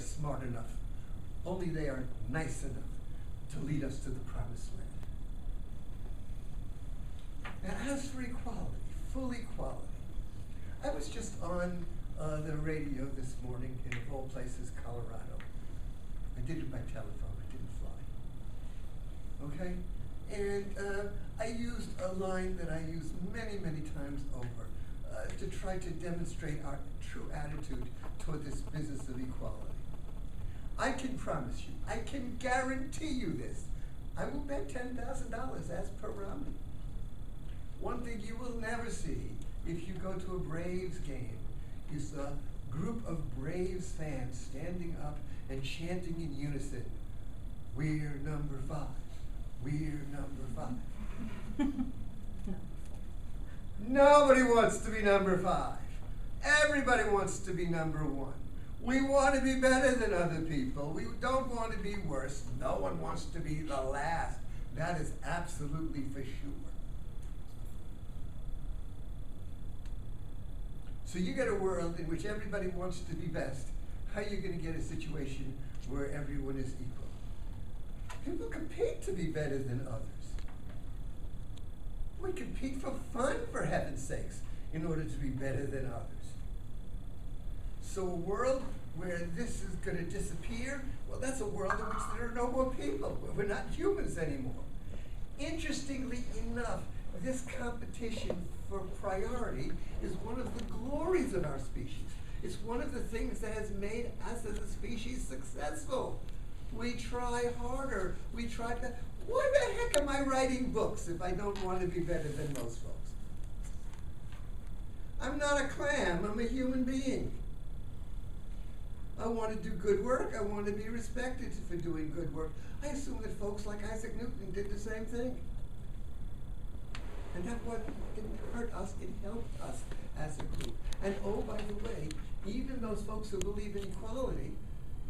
smart enough. Only they are nice enough to lead us to the promised land. Now, as for equality, full equality, I was just on the radio this morning in, of all places, Colorado. I did it by telephone, I didn't fly. Okay? And I used a line that I use many, many times over to try to demonstrate our true attitude toward this business of equality. I can promise you, I can guarantee you this. I will bet $10,000 as per Romney. One thing you will never see if you go to a Braves game is a group of Braves fans standing up and chanting in unison, "We're number 5. We're number 5. Nobody wants to be number 5. Everybody wants to be number 1. We want to be better than other people. We don't want to be worse. No one wants to be the last. That is absolutely for sure. So you get a world in which everybody wants to be best. How are you going to get a situation where everyone is equal? People compete to be better than others. We compete for fun, for heaven's sakes, in order to be better than others. So a world where this is going to disappear, well, that's a world in which there are no more people. We're not humans anymore. Interestingly enough, this competition for priority is one of the glories of our species. It's one of the things that has made us as a species successful. We try harder. We try to. Why the heck am I writing books if I don't want to be better than most folks? I'm not a clam. I'm a human being. I want to do good work. I want to be respected for doing good work. I assume that folks like Isaac Newton did the same thing. And that what didn't hurt us, it helped us as a group. And oh, by the way, even those folks who believe in equality,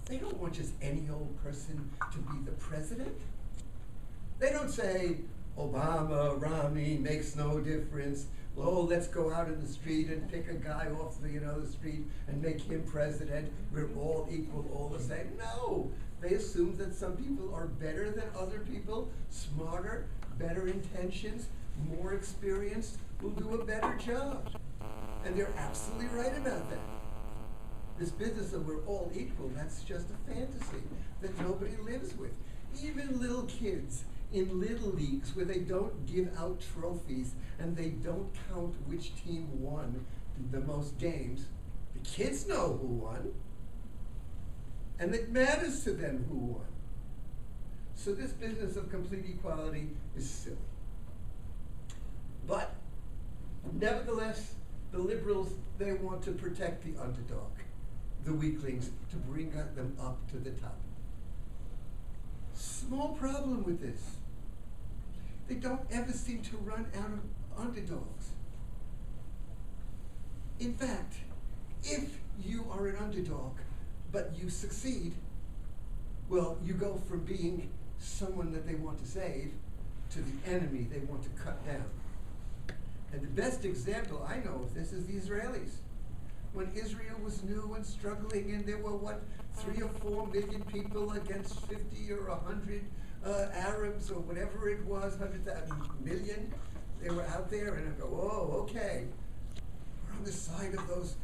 they don't want just any old person to be the president. They don't say, Obama, Romney, makes no difference. Oh, let's go out in the street and pick a guy off the street and make him president. We're all equal, all the same. No, they assume that some people are better than other people, smarter, better intentions, more experienced, will do a better job. And they're absolutely right about that. This business of we're all equal, that's just a fantasy that nobody lives with. Even little kids in little leagues where they don't give out trophies and they don't count which team won the most games, the kids know who won, and it matters to them who won. So this business of complete equality is silly. But nevertheless, the liberals, they want to protect the underdog, the weaklings, to bring them up to the top. Small problem with this. They don't ever seem to run out of underdogs. In fact, if you are an underdog, but you succeed, well, you go from being someone that they want to save to the enemy they want to cut down. And the best example I know of this is the Israelis. When Israel was new and struggling, and there were, 3 or 4 million people against 50 or 100 Arabs or whatever it was, 100,000 million, they were out there, and I go, oh, okay. We're on the side of those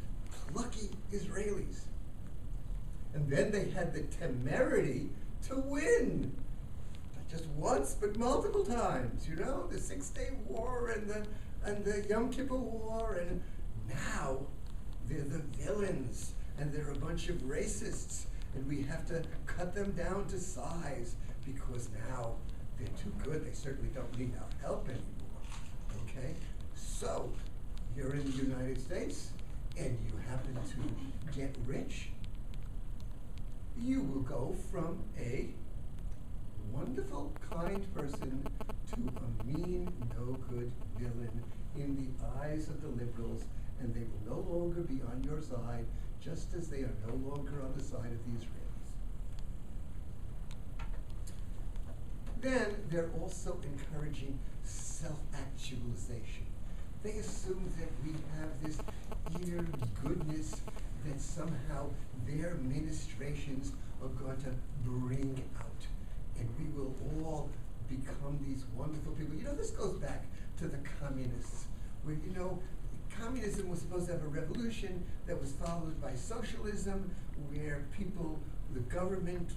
plucky Israelis. And then they had the temerity to win. Not just once, but multiple times, the 6-Day War and the Yom Kippur War, and now they're the villains, and they're a bunch of racists, and we have to cut them down to size because now they're too good. They certainly don't need our help anymore, okay? So, you're in the United States, and you happen to get rich, you will go from a wonderful, kind person to a mean, no-good villain in the eyes of the liberals, and they will no longer be on your side, just as they are no longer on the side of the Israelis. Then they're also encouraging self-actualization. They assume that we have this inner goodness that somehow their ministrations are going to bring out, and we will all become these wonderful people. You know, this goes back to the communists, where, you know, communism was supposed to have a revolution that was followed by socialism, where people, the government,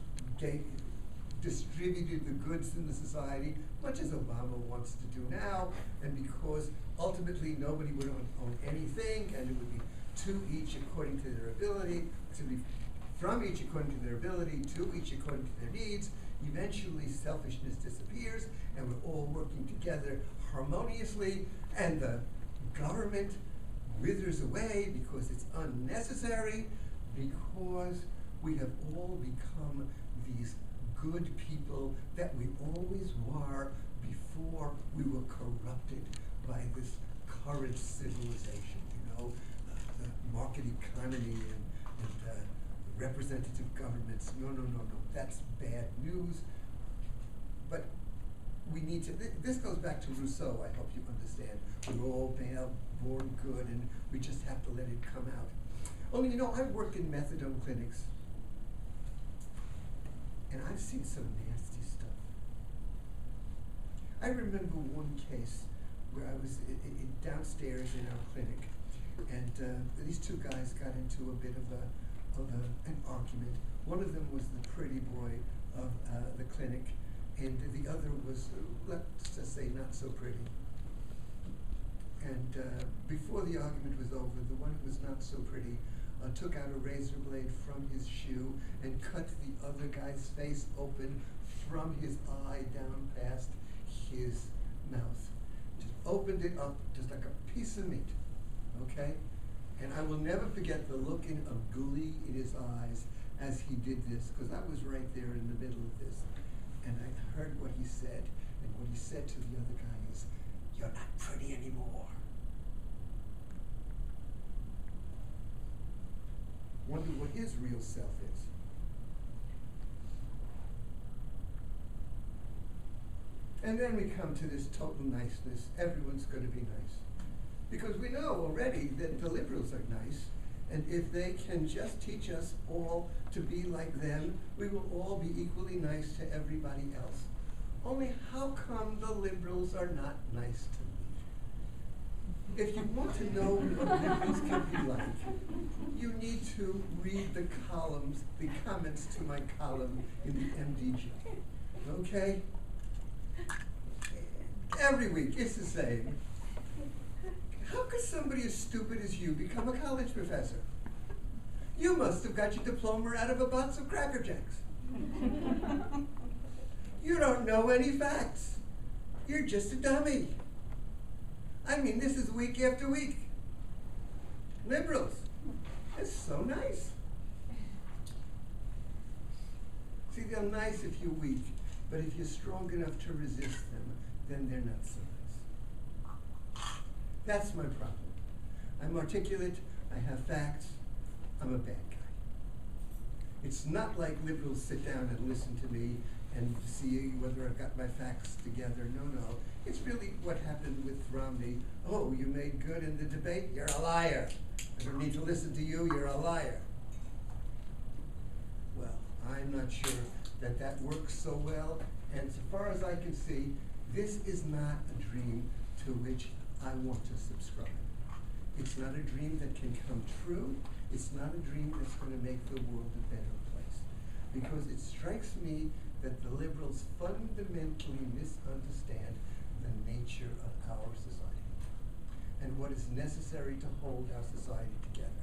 distributed the goods in the society, much as Obama wants to do now, and because ultimately nobody would own anything, and it would be to each according to their ability, to be from each according to their ability, to each according to their needs. Eventually selfishness disappears, and we're all working together harmoniously, and the government withers away because it's unnecessary, because we have all become these good people that we always were before we were corrupted by this current civilization, you know, the market economy and representative governments. No, that's bad news. But we need to, this goes back to Rousseau, I hope you understand. We're all born good, and we just have to let it come out. Only, you know, I've worked in methadone clinics, and I've seen some nasty stuff. I remember one case where I was downstairs in our clinic, and these two guys got into a bit of an argument. One of them was the pretty boy of the clinic, and the other was, let's just say, not so pretty. And before the argument was over, the one who was not so pretty took out a razor blade from his shoe and cut the other guy's face open from his eye down past his mouth. Just opened it up just like a piece of meat, okay? And I will never forget the look of glee in his eyes as he did this, because I was right there in the middle of this. And I heard what he said, and what he said to the other guy is, "You're not pretty anymore." Wonder what his real self is. And then we come to this total niceness. Everyone's going to be nice. Because we know already that the liberals are nice, and if they can just teach us all to be like them, we will all be equally nice to everybody else. Only how come the liberals are not nice to me? If you want to know what liberals can be like, you need to read the columns, the comments to my column in the MDJ, okay? Every week, it's the same. How could somebody as stupid as you become a college professor? You must have got your diploma out of a box of Cracker Jacks. You don't know any facts. You're just a dummy. I mean, this is week after week. Liberals, it's so nice. See, they're nice if you're weak, but if you're strong enough to resist them, then they're not so nice. That's my problem. I'm articulate, I have facts, I'm a bad guy. It's not like liberals sit down and listen to me and see whether I've got my facts together. No. It's really what happened with Romney. Oh, you made good in the debate? You're a liar. I don't need to listen to you, you're a liar. Well, I'm not sure that that works so well, and so far as I can see, this is not a dream to which I want to subscribe. It's not a dream that can come true. It's not a dream that's going to make the world a better place. Because it strikes me that the liberals fundamentally misunderstand the nature of our society and what is necessary to hold our society together.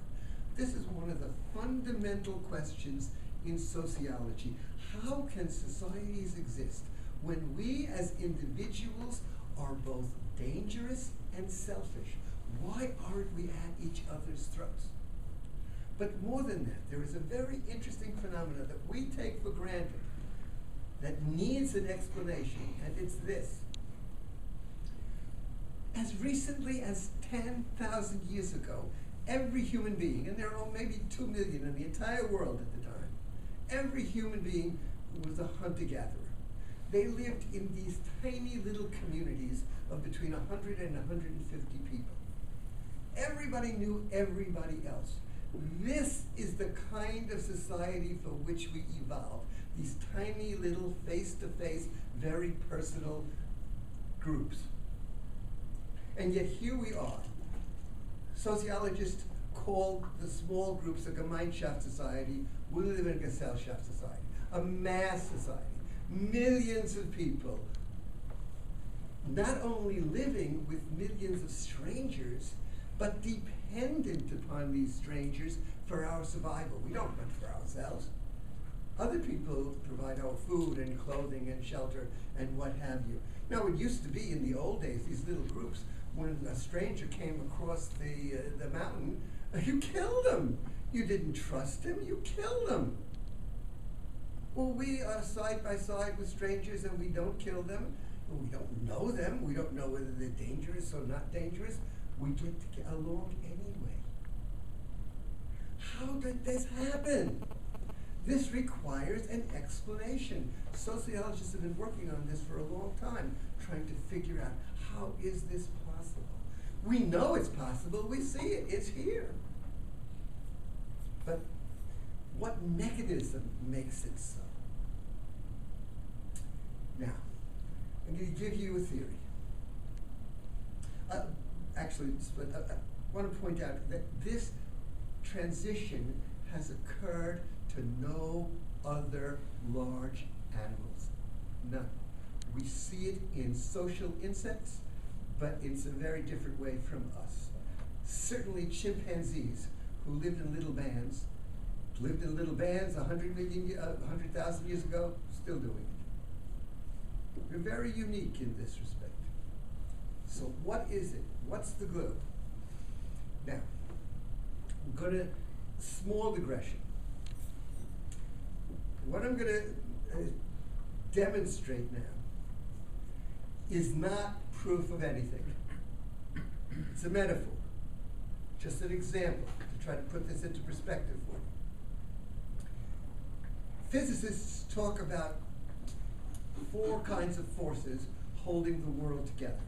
This is one of the fundamental questions in sociology. How can societies exist when we as individuals are both dangerous and selfish? Why aren't we at each other's throats? But more than that, there is a very interesting phenomenon that we take for granted that needs an explanation, and it's this. As recently as 10,000 years ago, every human being, and there are maybe 2 million in the entire world at the time, every human being was a hunter-gatherer. They lived in these tiny little communities of between 100 and 150 people. Everybody knew everybody else. This is the kind of society for which we evolved. These tiny little face-to-face, very personal groups. And yet here we are. Sociologists call the small groups a Gemeinschaft society. We live in a Gesellschaft society, a mass society. Millions of people, not only living with millions of strangers, but dependent upon these strangers for our survival. We don't run for ourselves. Other people provide our food and clothing and shelter and what have you. Now, it used to be in the old days, these little groups, when a stranger came across the mountain, you killed him. You didn't trust him, you killed him. Well, we are side by side with strangers and we don't kill them. We don't know them. We don't know whether they're dangerous or not dangerous. We get to get along anyway. How did this happen? This requires an explanation. Sociologists have been working on this for a long time, trying to figure out how is this possible. We know it's possible. We see it. It's here. But what mechanism makes it so? Now, I'm going to give you a theory. I want to point out that this transition has occurred to no other large animals. None. We see it in social insects, but it's a very different way from us. Certainly chimpanzees, who lived in little bands 100,000 years ago, still doing it. We're very unique in this respect. So what is it? What's the glue? Now, I'm going to, small digression. What I'm going to demonstrate now is not proof of anything. It's a metaphor, just an example to try to put this into perspective for you. Physicists talk about 4 kinds of forces holding the world together.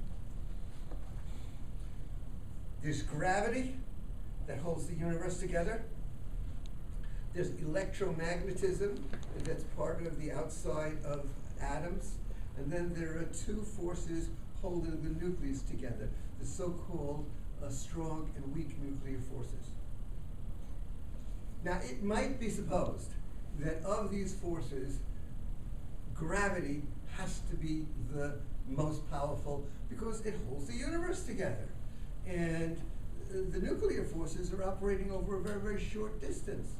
There's gravity that holds the universe together. There's electromagnetism, and that's part of the outside of atoms. And then there are 2 forces holding the nucleus together, the so-called strong and weak nuclear forces. Now, it might be supposed that of these forces, gravity has to be the most powerful because it holds the universe together. And the nuclear forces are operating over a very, very short distance.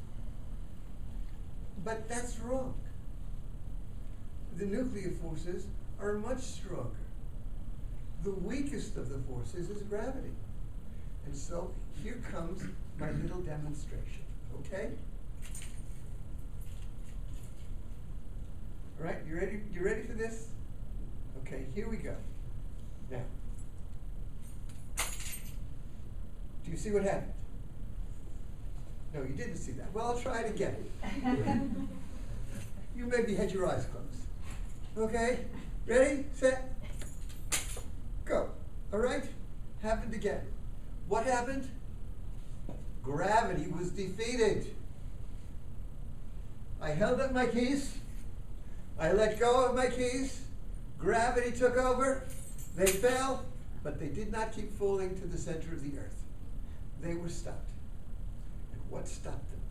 But that's wrong. The nuclear forces are much stronger. The weakest of the forces is gravity. And so here comes my little demonstration, okay? All right, you ready for this? Okay, here we go. Now, do you see what happened? No, you didn't see that. Well, I'll try it again. You maybe had your eyes closed. Okay, ready, set, go. All right, happened again. What happened? Gravity was defeated. I held up my keys. I let go of my keys. Gravity took over. They fell, but they did not keep falling to the center of the earth. They were stopped. And what stopped them?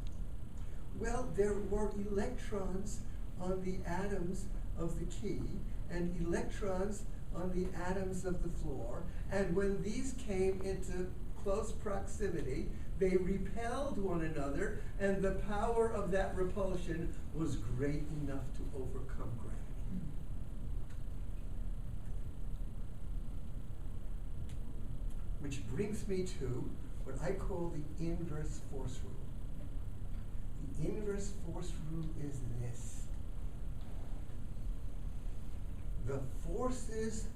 Well, there were electrons on the atoms of the key and electrons on the atoms of the floor. And when these came into close proximity, they repelled one another, and the power of that repulsion was great enough to overcome gravity. Which brings me to what I call the inverse force rule. The inverse force rule is this. The forces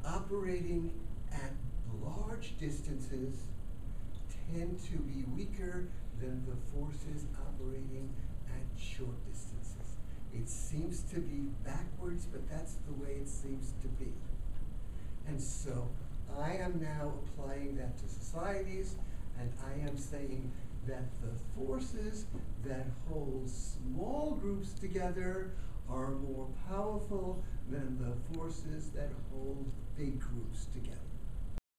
operating at large distances tend to be weaker than the forces operating at short distances. It seems to be backwards, but that's the way it seems to be. And so I am now applying that to societies, and I am saying that the forces that hold small groups together are more powerful than the forces that hold big groups together.